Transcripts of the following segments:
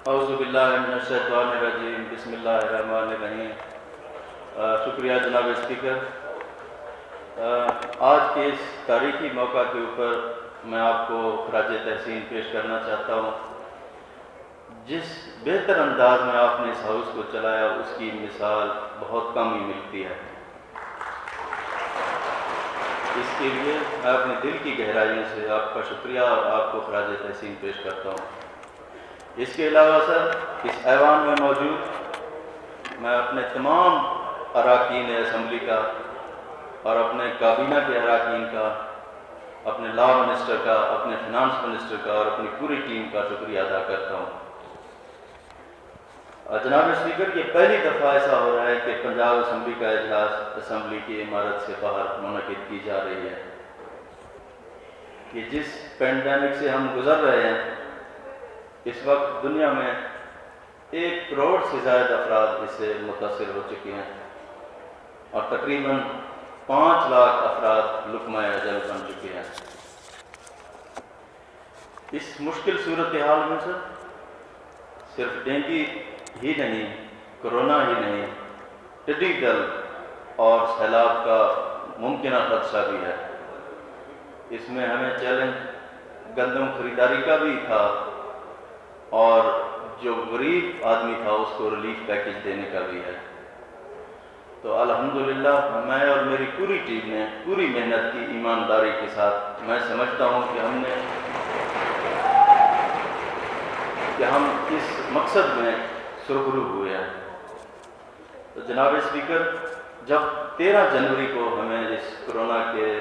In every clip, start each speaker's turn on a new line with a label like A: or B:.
A: اعوذ باللہ من الشیطان الرجیم، بسم اللہ الرحمن الرحیم۔ شکریہ جناب اسپیکر۔ آج کے اس تاریخی موقع کے اوپر میں آپ کو خراج تحسین پیش کرنا چاہتا ہوں۔ جس بہتر انداز میں آپ نے اس ہاؤس کو چلایا اس کی مثال بہت کم ہی ملتی ہے۔ اس کے لیے میں اپنے دل کی گہرائیوں سے آپ کا شکریہ اور آپ کو خراج تحسین پیش کرتا ہوں۔ اس کے علاوہ سر، اس ایوان میں موجود میں اپنے تمام اراکین اسمبلی کا اور اپنے کابینہ کے اراکین کا، اپنے لا منسٹر کا، اپنے فنانس منسٹر کا اور اپنی پوری ٹیم کا شکریہ ادا کرتا ہوں۔ جناب اسپیکر، یہ پہلی دفعہ ایسا ہو رہا ہے کہ پنجاب اسمبلی کا اجلاس اسمبلی کی عمارت سے باہر منعقد کی جا رہی ہے۔ کہ جس پینڈیمک سے ہم گزر رہے ہیں، اس وقت دنیا میں 1 کروڑ سے زائد افراد اس سے متاثر ہو چکے ہیں اور تقریباً 5 لاکھ افراد لقمہ اجل بن چکے ہیں۔ اس مشکل صورتحال میں سر، صرف ڈینگی ہی نہیں، کرونا ہی نہیں، ٹڈی دل اور سیلاب کا ممکنہ خدشہ بھی ہے۔ اس میں ہمیں چیلنج گندم خریداری کا بھی تھا اور جو غریب آدمی تھا اس کو ریلیف پیکج دینے کا بھی ہے۔ تو الحمدللہ میں اور میری پوری ٹیم نے پوری محنت کی، ایمانداری کے ساتھ میں سمجھتا ہوں کہ ہم اس مقصد میں سرخرو ہوئے ہیں۔ تو جناب اسپیکر، جب 13 جنوری کو ہمیں اس کرونا کے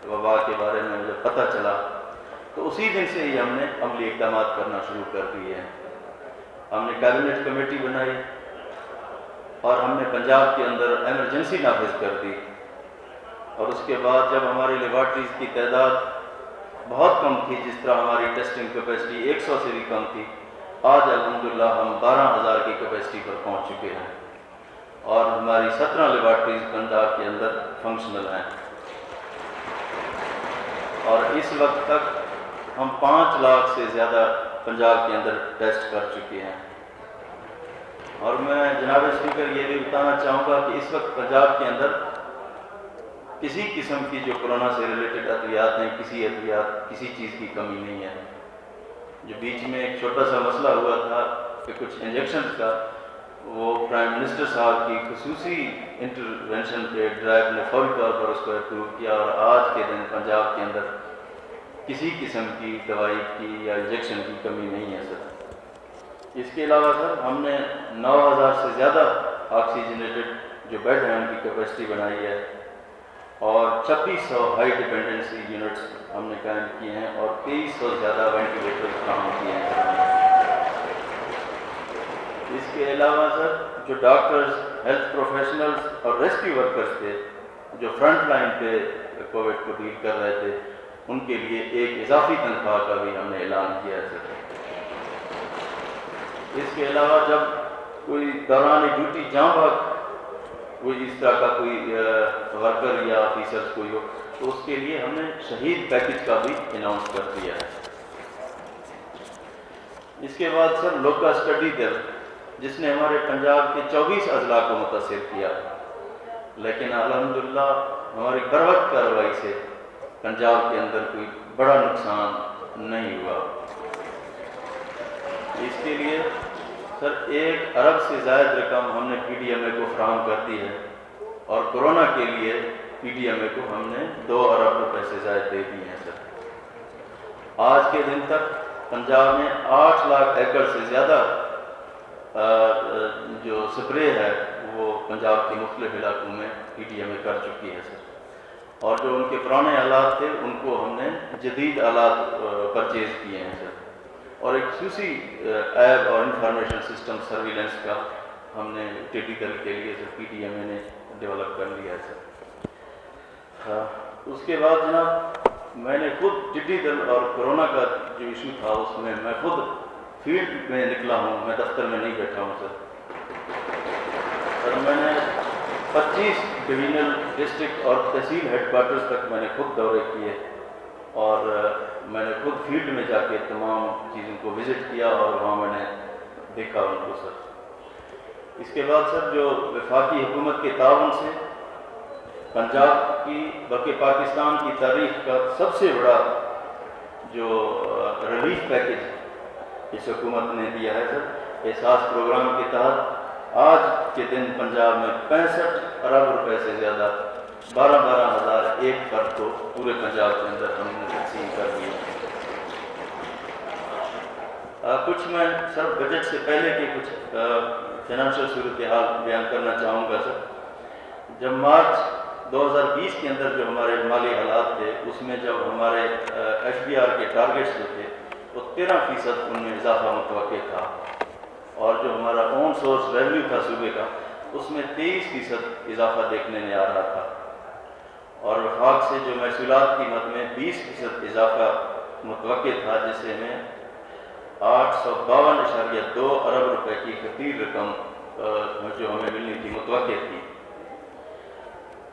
A: وبا کے بارے میں جب پتہ چلا تو اسی دن سے ہی ہم نے عملی اقدامات کرنا شروع کر دیے ہیں۔ ہم نے کابینٹ کمیٹی بنائی اور ہم نے پنجاب کے اندر ایمرجنسی نافذ کر دی، اور اس کے بعد جب ہماری لیبارٹریز کی تعداد بہت کم تھی، جس طرح ہماری ٹیسٹنگ کیپیسٹی 100 سے بھی کم تھی، آج الحمدللہ ہم 12,000 کی کیپیسٹی پر پہنچ چکے ہیں اور ہماری 17 لیبارٹریز پنجاب کے اندر فنکشنل ہیں، اور اس وقت تک ہم 5 لاکھ سے زیادہ پنجاب کے اندر ٹیسٹ کر چکے ہیں۔ اور میں جناب اسپیکر یہ بھی بتانا چاہوں گا کہ اس وقت پنجاب کے اندر کسی قسم کی جو کرونا سے ریلیٹڈ ادویات ہیں، کسی چیز کی کمی نہیں ہے۔ جو بیچ میں ایک چھوٹا سا مسئلہ ہوا تھا کہ کچھ انجیکشنز کا، وہ پرائم منسٹر صاحب کی خصوصی انٹرونشن پہ ڈرائیو نے فوری طور پر اس کو اپروو کیا، اور آج کے دن پنجاب کے اندر کسی قسم کی دوائی کی یا انجیکشن کی کمی نہیں ہے سر۔ اس کے علاوہ سر، ہم نے 9,000 سے زیادہ آکسیجنیٹڈ جو بیڈ ہیں ان کی کیپیسٹی بنائی ہے، اور 2600 ہائی ڈیپینڈنسی یونٹس ہم نے قائم کیے ہیں، اور 2300 سے زیادہ وینٹیلیٹر فراہم کیے ہیں۔ اس کے علاوہ سر، جو ڈاکٹرز، ہیلتھ پروفیشنلز اور ریسکیو ورکرز تھے جو فرنٹ لائن پہ کووڈ کو ڈیل کر رہے تھے، ان کے لیے ایک اضافی تنخواہ کا بھی ہم نے اعلان کیا ہے سر۔ اس کے علاوہ جب کوئی دوران ڈیوٹی جاں بحق کوئی اس طرح کا کوئی ورکر یا آفیسر کوئی ہو تو اس کے لیے ہم نے شہید پیکج کا بھی اناؤنس کر دیا ہے۔ اس کے بعد سر، لوکس ٹڈی دل جس نے ہمارے پنجاب کے 24 اضلاع کو متاثر کیا، لیکن الحمدللہ ہماری بروقت کارروائی سے پنجاب کے اندر کوئی بڑا نقصان نہیں ہوا۔ اس کے لیے سر 1 ارب سے زائد رقم ہم نے پی ڈی ایم اے کو فراہم کر دی ہے، اور کرونا کے لیے پی ڈی ایم اے کو ہم نے 2 ارب روپے سے زائد دے دیے ہیں سر۔ آج کے دن تک پنجاب میں 8 لاکھ ایکڑ سے زیادہ جو سپرے ہے وہ پنجاب کے مختلف علاقوں میں پی ڈی ایم اے کر چکی ہے سر، اور جو ان کے پرانے آلات تھے ان کو ہم نے جدید آلات پرچیز کیے ہیں سر، اور ایک خصوصی ایپ اور انفارمیشن سسٹم سرویلنس کا ہم نے ٹڈی دل کے لیے سر پی ڈی ایم اے نے ڈیولپ کر لیا ہے سر۔ اس کے بعد جناب، میں نے خود ٹڈی دل اور کرونا کا جو ایشو تھا اس میں خود فیلڈ میں نکلا ہوں، میں دفتر میں نہیں بیٹھا ہوں سر۔ میں نے 25 ڈویژنل ڈسٹرکٹ اور تحصیل ہیڈ کوارٹرز تک میں نے خود دورے کیے، اور میں نے خود فیلڈ میں جا کے تمام چیزوں کو وزٹ کیا، اور وہاں میں نے دیکھا ان کو سر۔ اس کے بعد سر جو وفاقی حکومت کے تعاون سے پنجاب کی بلکہ پاکستان کی تاریخ کا سب سے بڑا جو ریلیف پیکج اس حکومت نے دیا ہے سر، احساس پروگرام کے تحت آج کے دن پنجاب میں 65 ارب روپے سے زیادہ 12,000 ایک فرد کو پورے پنجاب کے اندر ہم نے تقسیم کر دی۔ کچھ میں سر بجٹ سے پہلے کی کچھ فائنانشل صورتحال بیان کرنا چاہوں گا سر۔ جب مارچ 2020 کے اندر جو ہمارے مالی حالات تھے، اس میں جب ہمارے FBR کے ٹارگیٹس جو تھے وہ 13% ان میں اضافہ متوقع تھا، اور جو ہمارا اون سورس ریونیو تھا صوبے کا، اس میں 23% اضافہ دیکھنے میں آ رہا تھا، اور وفاق سے جو محصولات کی مد میں 20% اضافہ متوقع تھا، جس سے ہمیں 852.2 ارب روپے کی خطیر رقم جو ہمیں ملنی تھی متوقع تھی۔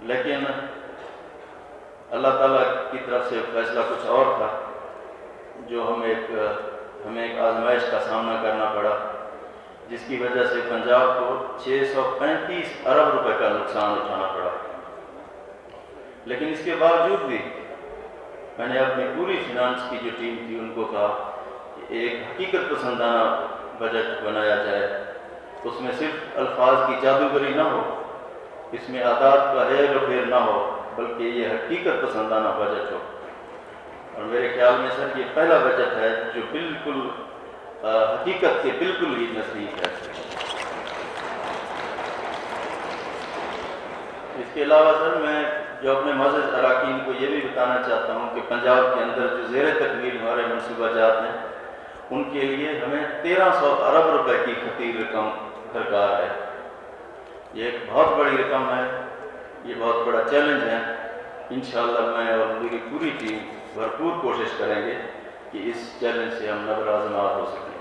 A: لیکن اللہ تعالیٰ کی طرف سے فیصلہ کچھ اور تھا، جو ہمیں ایک آزمائش کا سامنا کرنا پڑا، جس کی وجہ سے پنجاب کو 635 ارب روپے کا نقصان اٹھانا پڑا۔ لیکن اس کے باوجود بھی میں نے اپنی پوری فنانس کی جو ٹیم تھی ان کو کہا کہ ایک حقیقت پسندانہ بجٹ بنایا جائے، اس میں صرف الفاظ کی جادوگری نہ ہو، اس میں اعداد کا ہیر و پھیر نہ ہو، بلکہ یہ حقیقت پسندانہ بجٹ ہو۔ اور میرے خیال میں سر یہ پہلا بجٹ ہے جو بالکل حقیقت کے بالکل ہی نزدیک ہے۔ اس کے علاوہ سر میں جو اپنے معزز اراکین کو یہ بھی بتانا چاہتا ہوں کہ پنجاب کے اندر جو زیر تکمیل ہمارے منصوبہ جات ہیں، ان کے لیے ہمیں 1300 ارب روپے کی خطیر رقم درکار ہے۔ یہ ایک بہت بڑی رقم ہے، یہ بہت بڑا چیلنج ہے۔ انشاءاللہ میں اور میری پوری ٹیم بھرپور کوشش کریں گے کہ اس چیلنج سے ہم نبرآزمار ہو سکیں۔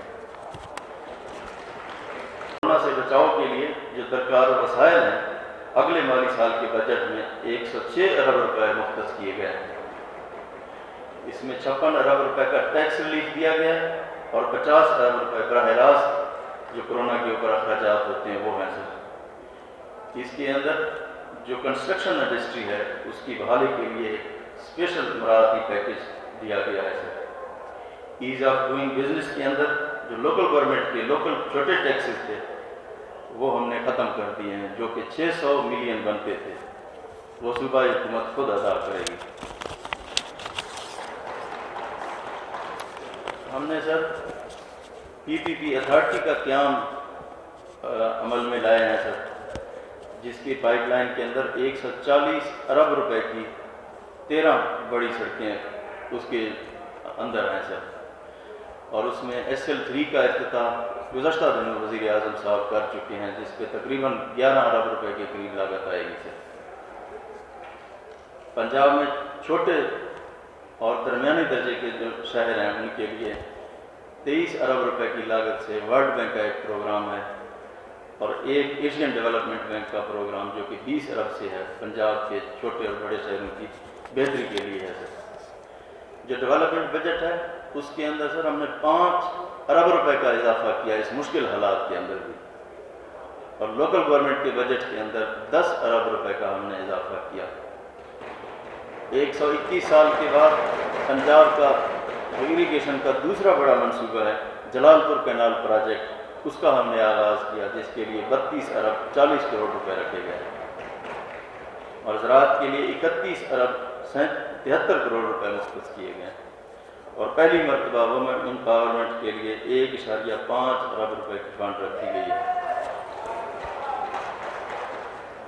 A: کورونا سے بچاؤ کے لیے جو درکار وسائل ہیں، اگلے مالی سال کے بجٹ میں 106 ارب روپے مختص کیے گئے ہیں۔ اس میں 56 ارب روپے کا ٹیکس ریلیف دیا گیا ہے، اور 50 ارب روپے براہ راست جو کورونا کے اوپر اخراجات ہوتے ہیں وہ ہیں سر۔ اس کے اندر جو کنسٹرکشن انڈسٹری ہے اس کی بحالی کے لیے ایک اسپیشل مراعاتی پیکج دیا گیا ہے سر۔ ایز آف ڈوئنگ بزنس کے اندر جو لوکل گورنمنٹ کے لوکل چھوٹے ٹیکسز تھے وہ ہم نے ختم کر دیے ہیں، جو کہ 600 ملین بنتے تھے، وہ صوبائی حکومت خود ادا کرے گی۔ ہم نے سر PPP اتھارٹی کا قیام عمل میں لائے ہیں سر، جس کی پائپ لائن کے اندر 140 ارب روپے کی 13 بڑی سڑکیں اس کے اندر ہیں سر، اور اس میں SL3 کا افتتاح گزشتہ دنوں وزیر اعظم صاحب کر چکے ہیں، جس پہ تقریباً 11 ارب روپے کے قریب لاگت آئے گی سر۔ پنجاب میں چھوٹے اور درمیانی درجے کے جو شہر ہیں ان کے لیے 23 ارب روپے کی لاگت سے ورلڈ بینک کا ایک پروگرام ہے، اور ایک ایشین ڈیولپمنٹ بینک کا پروگرام جو کہ 20 ارب سے ہے، پنجاب کے چھوٹے اور بڑے شہروں کی بہتری کے لیے ہے سر۔ جو ڈیولپمنٹ بجٹ ہے اس کے اندر سر ہم نے 5 ارب روپے کا اضافہ کیا اس مشکل حالات کے اندر بھی، اور لوکل گورنمنٹ کے بجٹ کے اندر 10 ارب روپے کا ہم نے اضافہ کیا۔ 121 سال کے بعد پنجاب کا جو اریگیشن کا دوسرا بڑا منصوبہ ہے جلال پور کینال پروجیکٹ، اس کا ہم نے آغاز کیا، جس کے لیے 32 ارب 40 کروڑ روپے رکھے گئے، اور زراعت کے لیے 31 ارب 73 کروڑ روپے مختص کیے گئے، اور پہلی مرتبہ وومن امپاورمنٹ کے لیے 1.5 ارب روپے کی فنڈ رکھی گئی ہے۔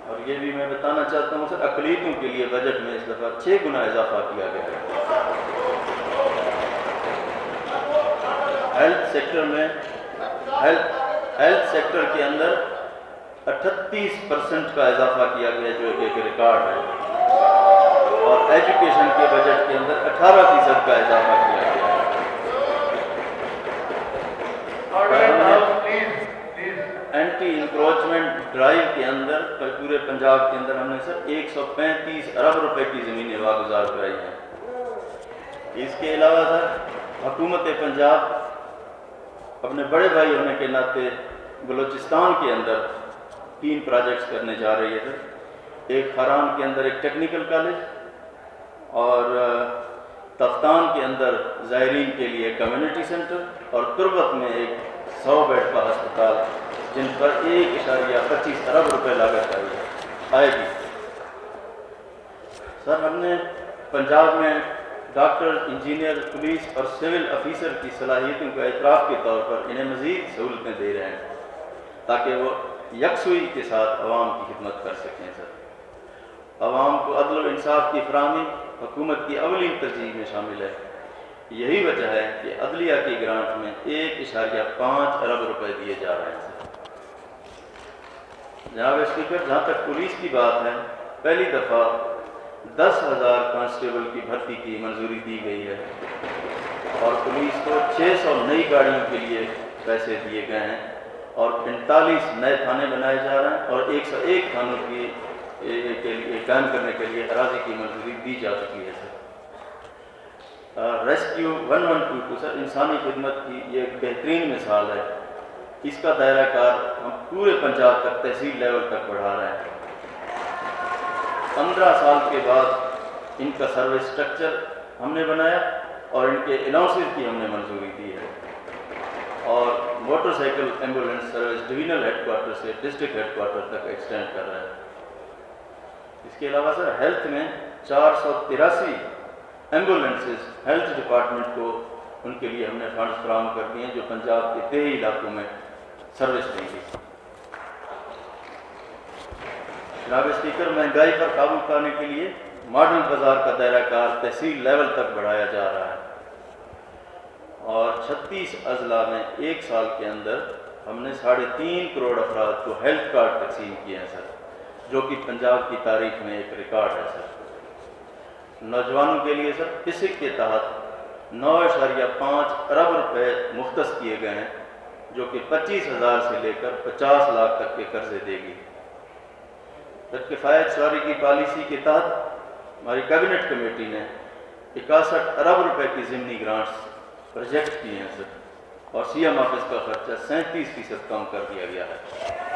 A: اور یہ بھی میں بتانا چاہتا ہوں سر، اقلیتوں کے لیے بجٹ میں اس دفعہ 6 گنا اضافہ کیا گیا ہے۔ ہیلتھ سیکٹر میں ہیلتھ سیکٹر کے اندر 38% کا اضافہ کیا گیا، جو ایک ریکارڈ ہے، اور ایجوکیشن کے بجٹ کے اندر 18% کا اضافہ کیا گیا ہے۔ اینٹی انکروچمنٹ ڈرائیو کے اندر پورے پنجاب کے اندر ہم نے سر 135 ارب روپے کی زمینیں واگزار کرائی ہیں۔ اس کے علاوہ سر حکومت پنجاب اپنے بڑے بھائی ہونے کے ناطے بلوچستان کے اندر 3 پروجیکٹس کرنے جا رہی ہے سر۔ ایک خاران کے اندر ایک ٹیکنیکل کالج، اور تفتان کے اندر زائرین کے لیے کمیونٹی سینٹر، اور تربت میں ایک 100 بیڈ کا ہسپتال، جن پر 1.25 ارب روپے لاگت آئے گی۔ سر، ہم نے پنجاب میں ڈاکٹر، انجینئر، پولیس اور سول آفیسر کی صلاحیتوں کا اعتراف کے طور پر انہیں مزید سہولتیں دے رہے ہیں تاکہ وہ یکسوئی کے ساتھ عوام کی خدمت کر سکیں سر۔ عوام کو عدل و انصاف کی فراہمی حکومت کی اولین ترجیح میں شامل ہے۔ یہی وجہ ہے کہ عدلیہ کی گرانٹ میں 1.5 ارب روپے دیے جا رہے ہیں سر۔ جناب اسپیکر، جہاں تک پولیس کی بات ہے، پہلی دفعہ 10,000 کانسٹیبل کی بھرتی کی منظوری دی گئی ہے، اور پولیس کو 600 نئی گاڑیوں کے لیے پیسے دیے گئے ہیں، اور 45 نئے تھانے بنائے جا رہے ہیں، اور 101 تھانوں کے لیے قائم کرنے کے لیے اراضی کی منظوری دی جا چکی ہے سر۔ ریسکیو 1122 سر، انسانی خدمت کی یہ ایک بہترین مثال ہے۔ اس کا دائرہ کار ہم پورے پنجاب تک، تحصیل لیول تک بڑھا رہے ہیں۔ 15 سال کے بعد ان کا سروس سٹرکچر ہم نے بنایا، اور ان کے الاؤنسز کی ہم نے منظوری دی ہے، اور motorcycle ambulance service divisional headquarter سے ڈسٹرکٹ ہیڈ کوارٹر تک ایکسٹینڈ کر رہے ہیں۔ اس کے علاوہ سر، ہیلتھ میں 483 ایمبولینسز ہیلتھ ڈپارٹمنٹ کو ان کے لیے ہم نے فنڈز فراہم کر دیے ہیں، جو پنجاب کے دیہی علاقوں میں سروس دیں گی۔ جناب اسپیکر، مہنگائی پر قابو پانے کے لیے ماڈل بازار کا دائرہ کار تحصیل لیول تک بڑھایا جا رہا ہے، اور 36 اضلاع میں 1 سال کے اندر ہم نے 3.5 کروڑ افراد کو ہیلتھ کارڈ تقسیم کیے ہیں سر، جو کہ پنجاب کی تاریخ میں ایک ریکارڈ ہے سر۔ نوجوانوں کے لیے سر، پسک کے تحت 9.5 ارب روپے مختص کیے گئے ہیں، جو کہ 25,000 سے لے کر 50 لاکھ تک کے قرضے دے گی۔ سر، کفایت شعاری کی پالیسی کے تحت ہماری کیبنٹ کمیٹی نے 61 ارب روپے کی ضمنی گرانٹس پروجیکٹ کیے ہیں سر، اور سی ایم آفس کا خرچہ 37% کم کر دیا گیا ہے۔